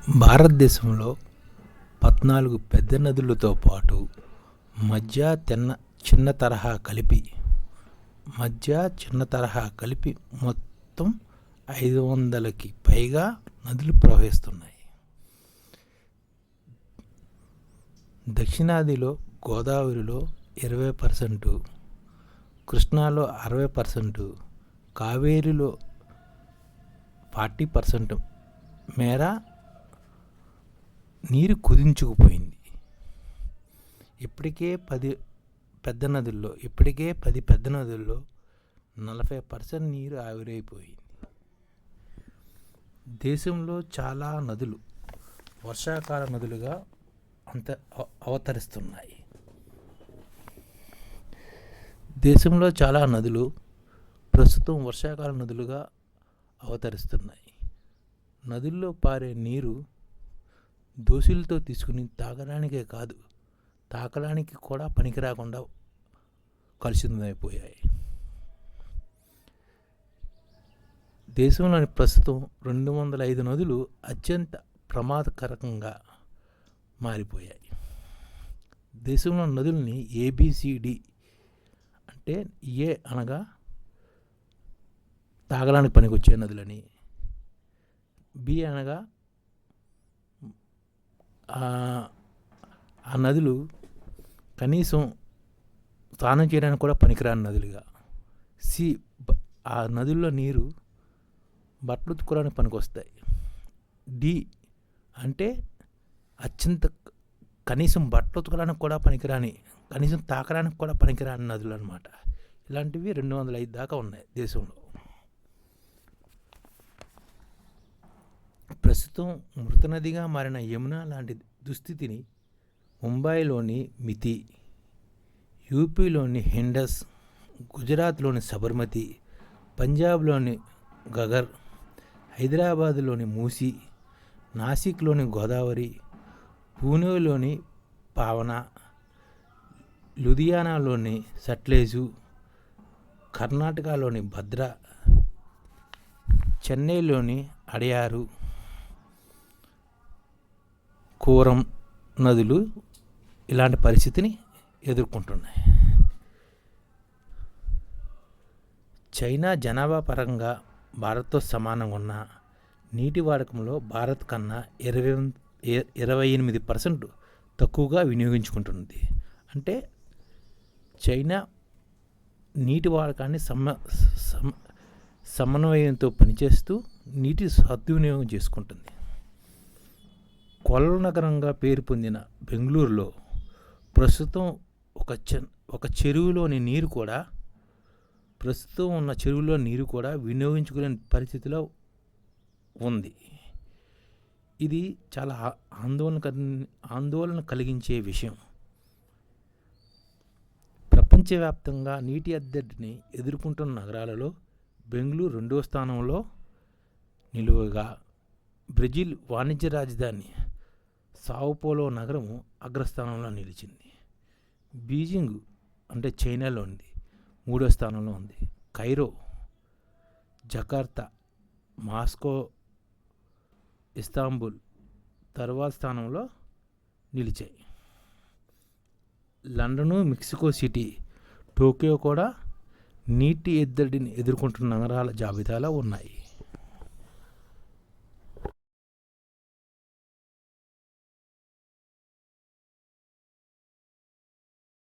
భారతదేశంలో 14 పెద్ద నదులతో పాటు చిన్న తరహా కలిపి మొత్తం 500కి పైగా నదులు ప్రవహిస్తున్నాయి. దక్షిణాదిలో గోదావరిలో 20%, కృష్ణాలో 60%, కావేరిలో 40% మేర నీరు కుదించుకుపోయింది. ఇప్పటికే 10 పెద్ద నదుల్లో 40% నీరు ఆవిరైపోయింది. దేశంలో చాలా నదులు వర్షాకాల నదులుగా అవతరిస్తున్నాయి. దేశంలో చాలా నదులు ప్రస్తుతం వర్షాకాల నదులుగా అవతరిస్తున్నాయి. నదుల్లో పారే నీరు దోషులతో తీసుకుని తాగడానికే కాదు, తాకడానికి కూడా పనికిరాకుండా కలుషితమైపోయాయి. దేశంలోని ప్రస్తుతం 205 నదులు అత్యంత ప్రమాదకరంగా మారిపోయాయి. దేశంలో నదుల్ని ABCD అంటే ఏ అనగా తాగడానికి పనికొచ్చే నదులని, బి అనగా ఆ నదులు కనీసం స్నానం చేయడానికి కూడా పనికిరాని నదులుగా, సి ఆ నదుల్లో నీరు బట్టలు ఉతుక్కోవడానికి పనికొస్తాయి, డి అంటే కనీసం బట్టలు ఉతకడానికి కూడా పనికిరాని, కనీసం తాకడానికి కూడా పనికిరాని నదులు అన్నమాట. ఇలాంటివి 205 దాకా ఉన్నాయి దేశంలో. ప్రస్తుతం మృత నదిగా మారిన యమున లాంటి దుస్థితిని ముంబైలోని మితి, యూపీలోని హిండస్, గుజరాత్లోని సబర్మతి, పంజాబ్లోని గగర్, హైదరాబాదులోని మూసి, నాసిక్లోని గోదావరి, పూణేలోని పావనా, లుధియానాలోని సట్లెజు, కర్ణాటకలోని భద్రా, చెన్నైలోని అడయారు, కోరం నదులు ఇలాంటి పరిస్థితిని ఎదుర్కొంటున్నాయి. చైనా జనాభా పరంగా భారత్తో సమానంగా ఉన్న నీటి వాడకంలో భారత్ కన్నా 28% తక్కువగా వినియోగించుకుంటుంది. అంటే చైనా నీటి వాడకాన్ని సమన్వయంతో పనిచేస్తూ నీటి సద్వినియోగం చేసుకుంటుంది. కొల్ల నగరంగా పేరు పొందిన బెంగళూరులో ప్రస్తుతం ఉన్న చెరువులోని నీరు కూడా వినియోగించుకునే పరిస్థితిలో ఉంది. ఇది చాలా ఆందోళన కలిగించే విషయం. ప్రపంచవ్యాప్తంగా నీటి ఎద్దడిని ఎదుర్కొంటున్న నగరాలలో బెంగళూరు 2వ స్థానంలో నిలువగా, బ్రెజిల్ వాణిజ్య రాజధాని సావోపోలో నగరము అగ్రస్థానంలో నిలిచింది. బీజింగ్ అంటే చైనాలో ఉంది, 3వ స్థానంలో ఉంది. కైరో, జకార్తా, మాస్కో, ఇస్తాంబుల్ తర్వాత స్థానంలో నిలిచాయి. లండను, మెక్సికో సిటీ, టోక్యో కూడా నీటి ఎద్దడిని ఎదుర్కొంటున్న నగరాల జాబితాలో ఉన్నాయి.